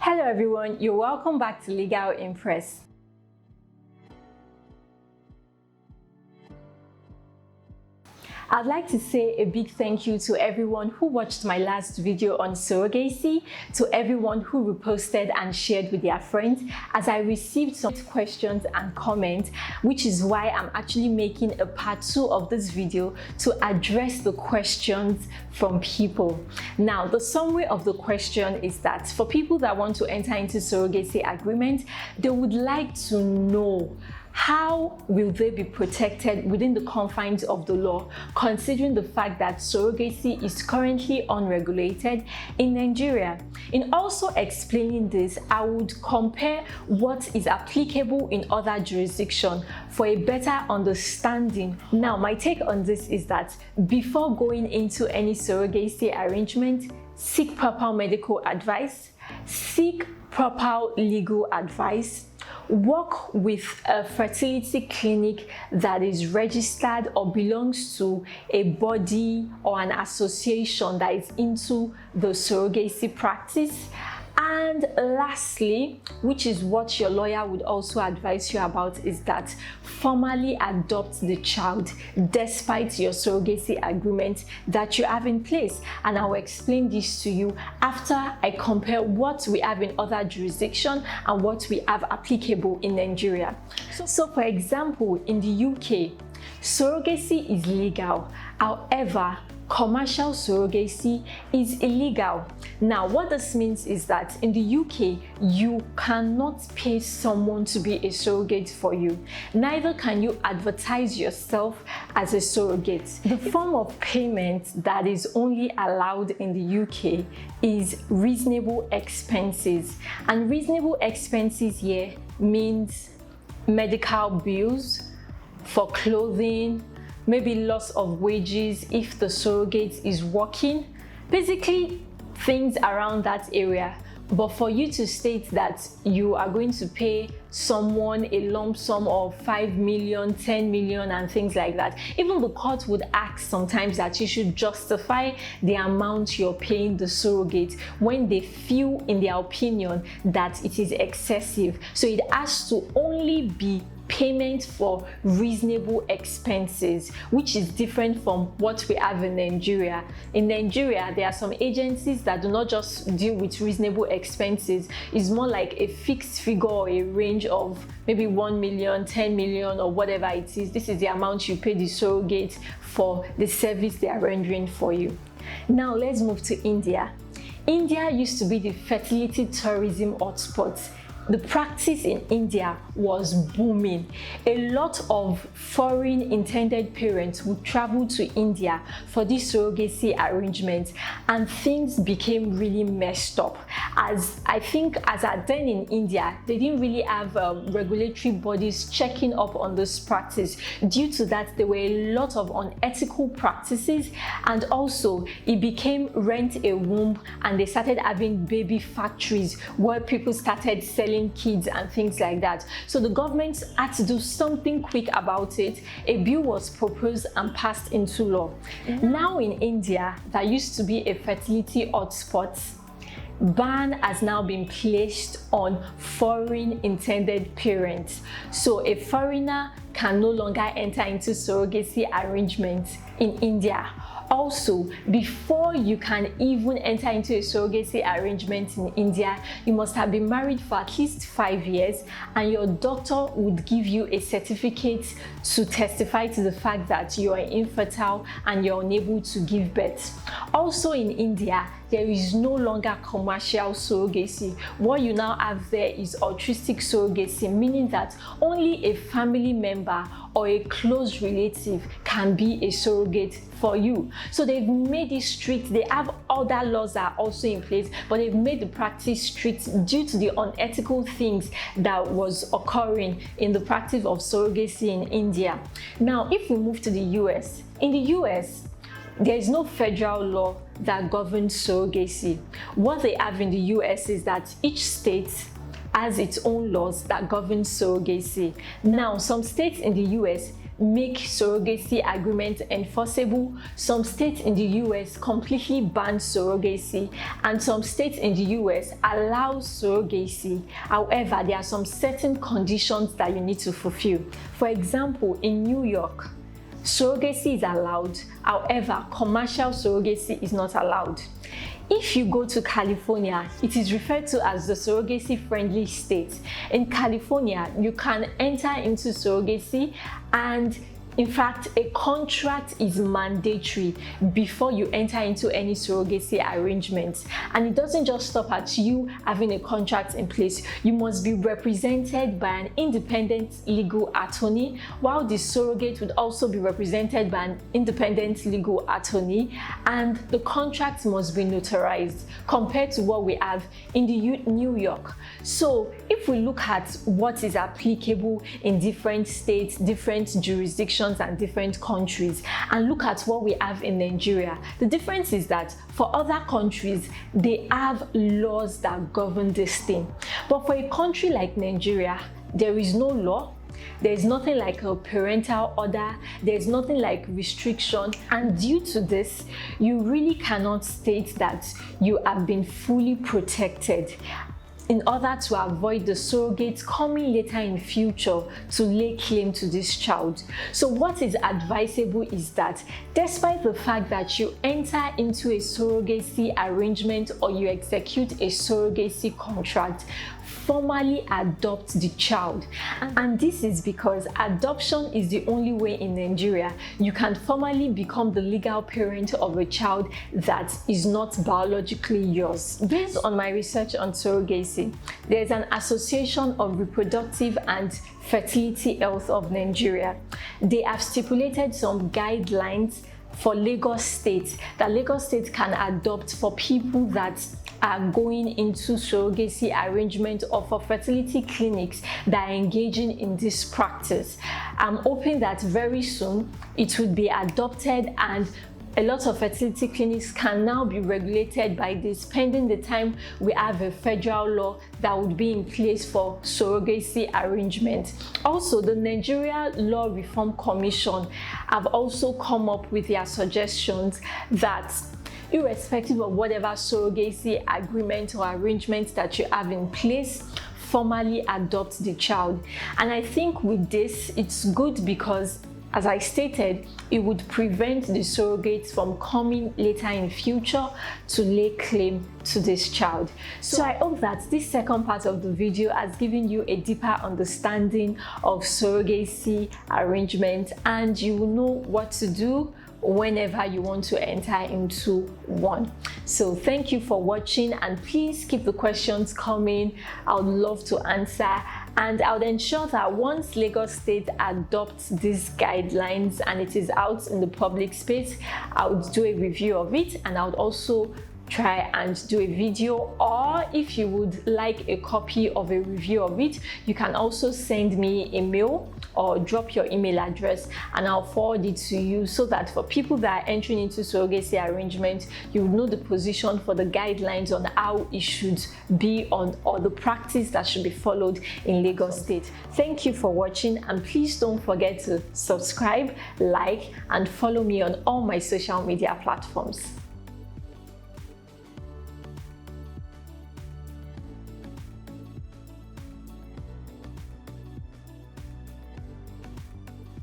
Hello everyone, you're welcome back to Legal Impress. I'd like to say a big thank you to everyone who watched my last video on surrogacy, to everyone who reposted and shared with their friends, as I received some questions and comments, which is why I'm actually making a part 2 of this video to address the questions from people. Now, the summary of the question is that for people that want to enter into surrogacy agreement, they would like to know how will they be protected within the confines of the law, considering the fact that surrogacy is currently unregulated in Nigeria. In also explaining this, I would compare what is applicable in other jurisdictions for a better understanding. Now, my take on this is that before going into any surrogacy arrangement, seek proper medical advice, seek proper legal advice, work with a fertility clinic that is registered or belongs to a body or an association that is into the surrogacy practice. And lastly, which is what your lawyer would also advise you about, is that formally adopt the child despite your surrogacy agreement that you have in place. And I will explain this to you after I compare what we have in other jurisdictions and what we have applicable in Nigeria. So for example, in the UK, surrogacy is legal. However, commercial surrogacy is illegal. Now, what this means is that in the UK, you cannot pay someone to be a surrogate for you. Neither can you advertise yourself as a surrogate. The form of payment that is only allowed in the UK is reasonable expenses. And reasonable expenses here means medical bills, for clothing, maybe loss of wages if the surrogate is working, basically things around that area. But for you to state that you are going to pay someone a lump sum of 5 million, 10 million and things like that, even the court would ask sometimes that you should justify the amount you're paying the surrogate when they feel in their opinion that it is excessive. So it has to only be payment for reasonable expenses, which is different from what we have in Nigeria. In Nigeria, there are some agencies that do not just deal with reasonable expenses. It's more like a fixed figure or a range of maybe 1 million, 10 million, or whatever it is. This is the amount you pay the surrogate for the service they are rendering for you. Now let's move to India. India used to be the fertility tourism hotspot. The practice in India was booming. A lot of foreign intended parents would travel to India for this surrogacy arrangement, and things became really messed up. As at then in India, they didn't really have regulatory bodies checking up on this practice. Due to that, there were a lot of unethical practices, and also it became rent a womb, and they started having baby factories where people started selling kids and things like that. So the government had to do something quick about it. A bill was proposed and passed into law. Now in India, that used to be a fertility hotspot, ban has now been placed on foreign intended parents. So a foreigner can no longer enter into surrogacy arrangements in India. Also, before you can even enter into a surrogacy arrangement in India, you must have been married for at least 5 years, and your doctor would give you a certificate to testify to the fact that you are infertile and you're unable to give birth. Also in India, there is no longer commercial surrogacy. What you now have there is altruistic surrogacy, meaning that only a family member or a close relative can be a surrogate for you. So they've made it strict. They have other laws that are also in place, but they've made the practice strict due to the unethical things that was occurring in the practice of surrogacy in India. Now, if we move to the US, in the US, there is no federal law that governs surrogacy. What they have in the US is that each state has its own laws that govern surrogacy. Now, some states in the US, make surrogacy agreements enforceable. Some states in the US completely ban surrogacy, and some states in the US allow surrogacy. However, there are some certain conditions that you need to fulfill. For example, in New York, surrogacy is allowed. However, commercial surrogacy is not allowed. If you go to California, it is referred to as the surrogacy-friendly state. In California, you can enter into surrogacy, and in fact, a contract is mandatory before you enter into any surrogacy arrangement. And it doesn't just stop at you having a contract in place. You must be represented by an independent legal attorney, while the surrogate would also be represented by an independent legal attorney, and the contract must be notarized compared to what we have in New York. So if we look at what is applicable in different states, different jurisdictions, and different countries, and look at what we have in Nigeria, the difference is that for other countries, they have laws that govern this thing. But for a country like Nigeria, there is no law. There's nothing like a parental order, there's nothing like restriction, and due to this, you really cannot state that you have been fully protected, in order to avoid the surrogates coming later in future to lay claim to this child. So what is advisable is that despite the fact that you enter into a surrogacy arrangement or you execute a surrogacy contract, formally adopt the child. And this is because adoption is the only way in Nigeria you can formally become the legal parent of a child that is not biologically yours. Based on my research on surrogacy, there's an Association of Reproductive and Fertility Health of Nigeria. They have stipulated some guidelines for Lagos State that Lagos State can adopt for people that are going into surrogacy arrangement or for fertility clinics that are engaging in this practice. I'm hoping that very soon it will be adopted, and a lot of fertility clinics can now be regulated by this, pending the time we have a federal law that would be in place for surrogacy arrangement. Also, the Nigeria Law Reform Commission have also come up with their suggestions that irrespective of whatever surrogacy agreement or arrangement that you have in place, formally adopt the child. And I think with this, it's good because, as I stated, it would prevent the surrogates from coming later in future to lay claim to this child. So I hope that this second part of the video has given you a deeper understanding of surrogacy arrangement, and you will know what to do whenever you want to enter into one. So thank you for watching, and please keep the questions coming. I would love to answer, and I would ensure that once Lagos State adopts these guidelines and it is out in the public space, I would do a review of it, and I would also try and do a video, or if you would like a copy of a review of it, you can also send me a mail or drop your email address and I'll forward it to you, so that for people that are entering into surrogacy arrangement, you will know the position for the guidelines on how it should be on, or the practice that should be followed in Lagos State. Thank you for watching, and please don't forget to subscribe, like, and follow me on all my social media platforms.